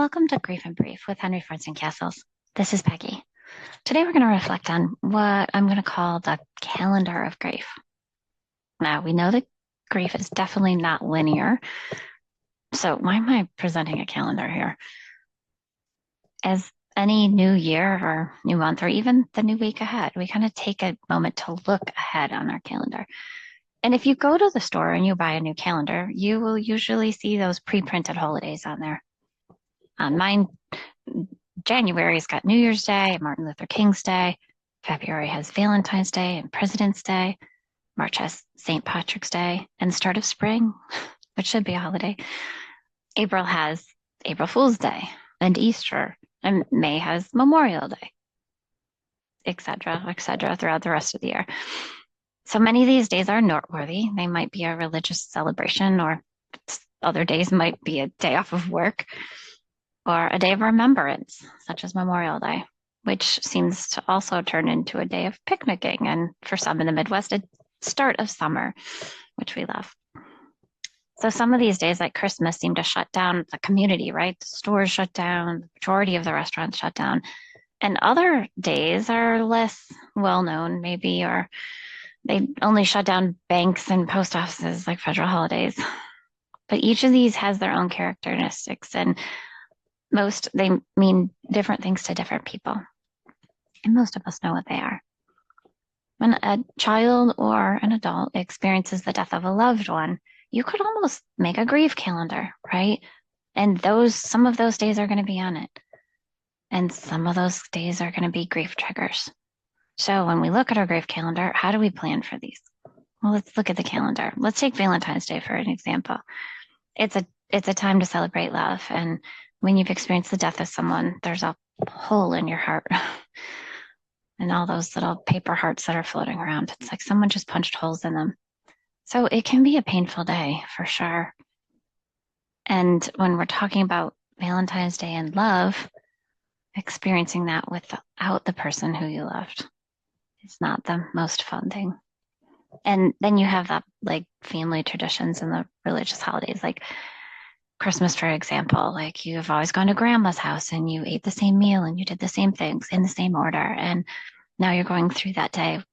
Welcome to Grief and Brief with Henry Forts and Castles. This is Peggy. Today we're going to reflect on what I'm going to call the calendar of grief. Now, we know that grief is definitely not linear. So why am I presenting a calendar here? As any new year or new month or even the new week ahead, we kind of take a moment to look ahead on our calendar. And if you go to the store and you buy a new calendar, you will usually see those pre-printed holidays on there. On mine, January's got New Year's Day, Martin Luther King's Day. February has Valentine's Day and President's Day. March has St. Patrick's Day and the start of spring, which should be a holiday. April has April Fool's Day and Easter, and May has Memorial Day, etc., throughout the rest of the year. So many of these days are noteworthy. They might be a religious celebration, or other days might be a day off of work, or a day of remembrance, such as Memorial Day, which seems to also turn into a day of picnicking. And for some in the Midwest, a start of summer, which we love. So some of these days, like Christmas, seem to shut down the community, right? The stores shut down, the majority of the restaurants shut down. And other days are less well known, maybe, or they only shut down banks and post offices like federal holidays. But each of these has their own characteristics, and they mean different things to different people. And most of us know what they are. When a child or an adult experiences the death of a loved one, you could almost make a grief calendar, right? And some of those days are going to be on it. And some of those days are going to be grief triggers. So when we look at our grief calendar, how do we plan for these? Well, let's look at the calendar. Let's take Valentine's Day for an example. It's a time to celebrate love. And when you've experienced the death of someone, there's a hole in your heart and all those little paper hearts that are floating around. It's like someone just punched holes in them. So it can be a painful day for sure. And when we're talking about Valentine's Day and love, experiencing that without the person who you loved is not the most fun thing. And then you have that like family traditions and the religious holidays, like Christmas, for example. Like you've always gone to grandma's house and you ate the same meal and you did the same things in the same order. And now you're going through that day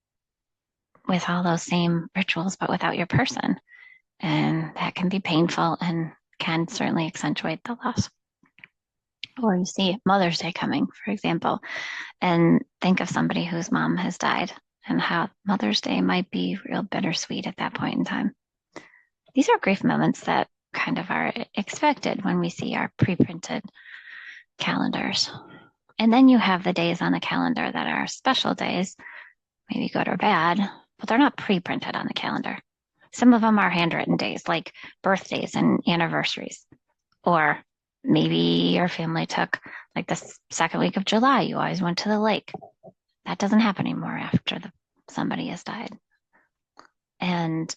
with all those same rituals, but without your person. And that can be painful and can certainly accentuate the loss. Or you see Mother's Day coming, for example, and think of somebody whose mom has died and how Mother's Day might be real bittersweet at that point in time. These are grief moments that kind of are expected when we see our pre-printed calendars. And then you have the days on the calendar that are special days, maybe good or bad, but they're not pre-printed on the calendar. Some of them are handwritten days, like birthdays and anniversaries. Or maybe your family took like the second week of July, you always went to the lake. That doesn't happen anymore after somebody has died. And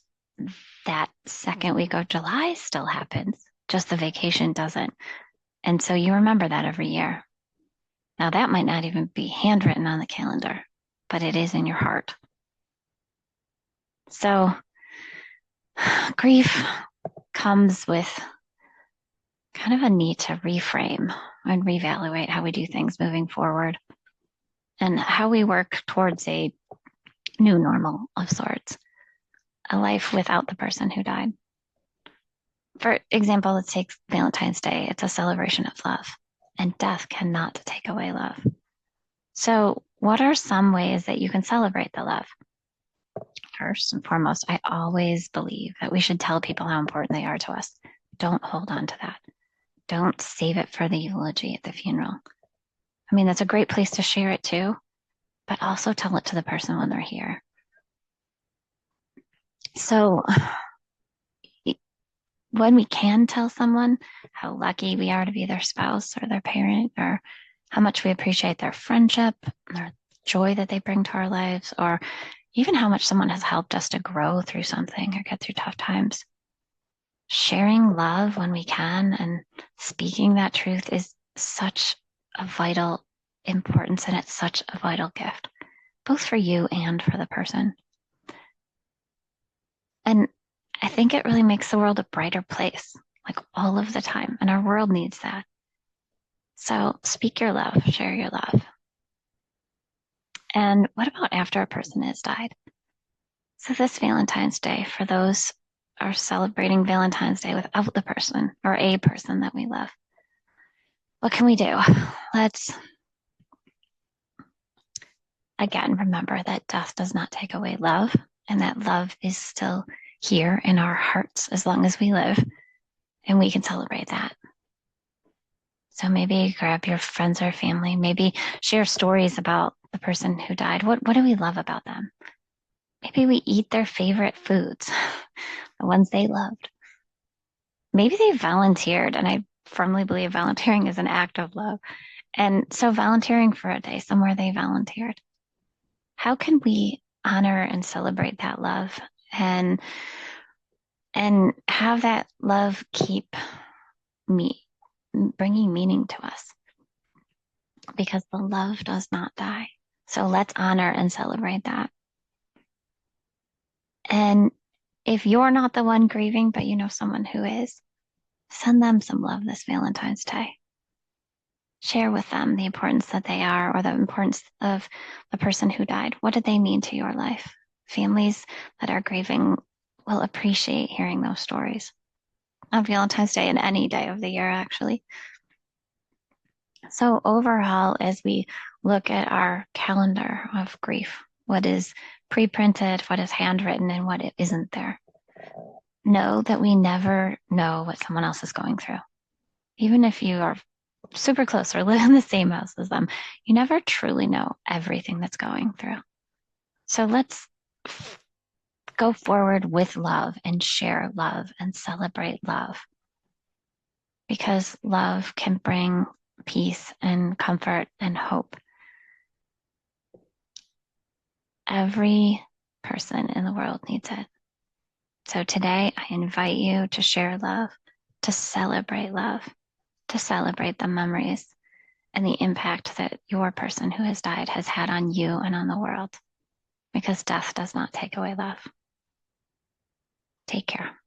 that second week of July still happens, just the vacation doesn't. And so you remember that every year. Now, that might not even be handwritten on the calendar, but it is in your heart. So, grief comes with kind of a need to reframe and reevaluate how we do things moving forward and how we work towards a new normal of sorts, a life without the person who died. For example, let's take Valentine's Day. It's a celebration of love, and death cannot take away love. So, what are some ways that you can celebrate the love? First and foremost, I always believe that we should tell people how important they are to us. Don't hold on to that. Don't save it for the eulogy at the funeral. I mean, that's a great place to share it too, but also tell it to the person when they're here. So, when we can tell someone how lucky we are to be their spouse or their parent, or how much we appreciate their friendship or joy that they bring to our lives, or even how much someone has helped us to grow through something or get through tough times. Sharing love when we can and speaking that truth is such a vital importance, and it's such a vital gift, both for you and for the person. And I think it really makes the world a brighter place, like all of the time. And our world needs that. So speak your love, share your love. And what about after a person has died? So this Valentine's Day, for those are celebrating Valentine's Day without the person or a person that we love, what can we do? Let's again remember that death does not take away love, and that love is still here in our hearts as long as we live, and we can celebrate that. So maybe grab your friends or family, maybe share stories about the person who died. What do we love about them? Maybe we eat their favorite foods, the ones they loved. Maybe they volunteered, and I firmly believe volunteering is an act of love. And so volunteering for a day somewhere they volunteered. How can we honor and celebrate that love and have that love keep me bringing meaning to us? Because the love does not die. So let's honor and celebrate that. And if you're not the one grieving, but you know someone who is, send them some love this Valentine's Day. Share with them the importance that they are or the importance of the person who died. What did they mean to your life? Families that are grieving will appreciate hearing those stories on Valentine's Day and any day of the year, actually. So, overall, as we look at our calendar of grief, what is pre printed, what is handwritten, and what it isn't there, know that we never know what someone else is going through. Even if you are super close or live in the same house as them, you never truly know everything that's going through. So let's go forward with love and share love and celebrate love because love can bring peace and comfort and hope. Every person in the world needs it. So today I invite you to share love, love, to celebrate the memories and the impact that your person who has died has had on you and on the world, because death does not take away love. Take care.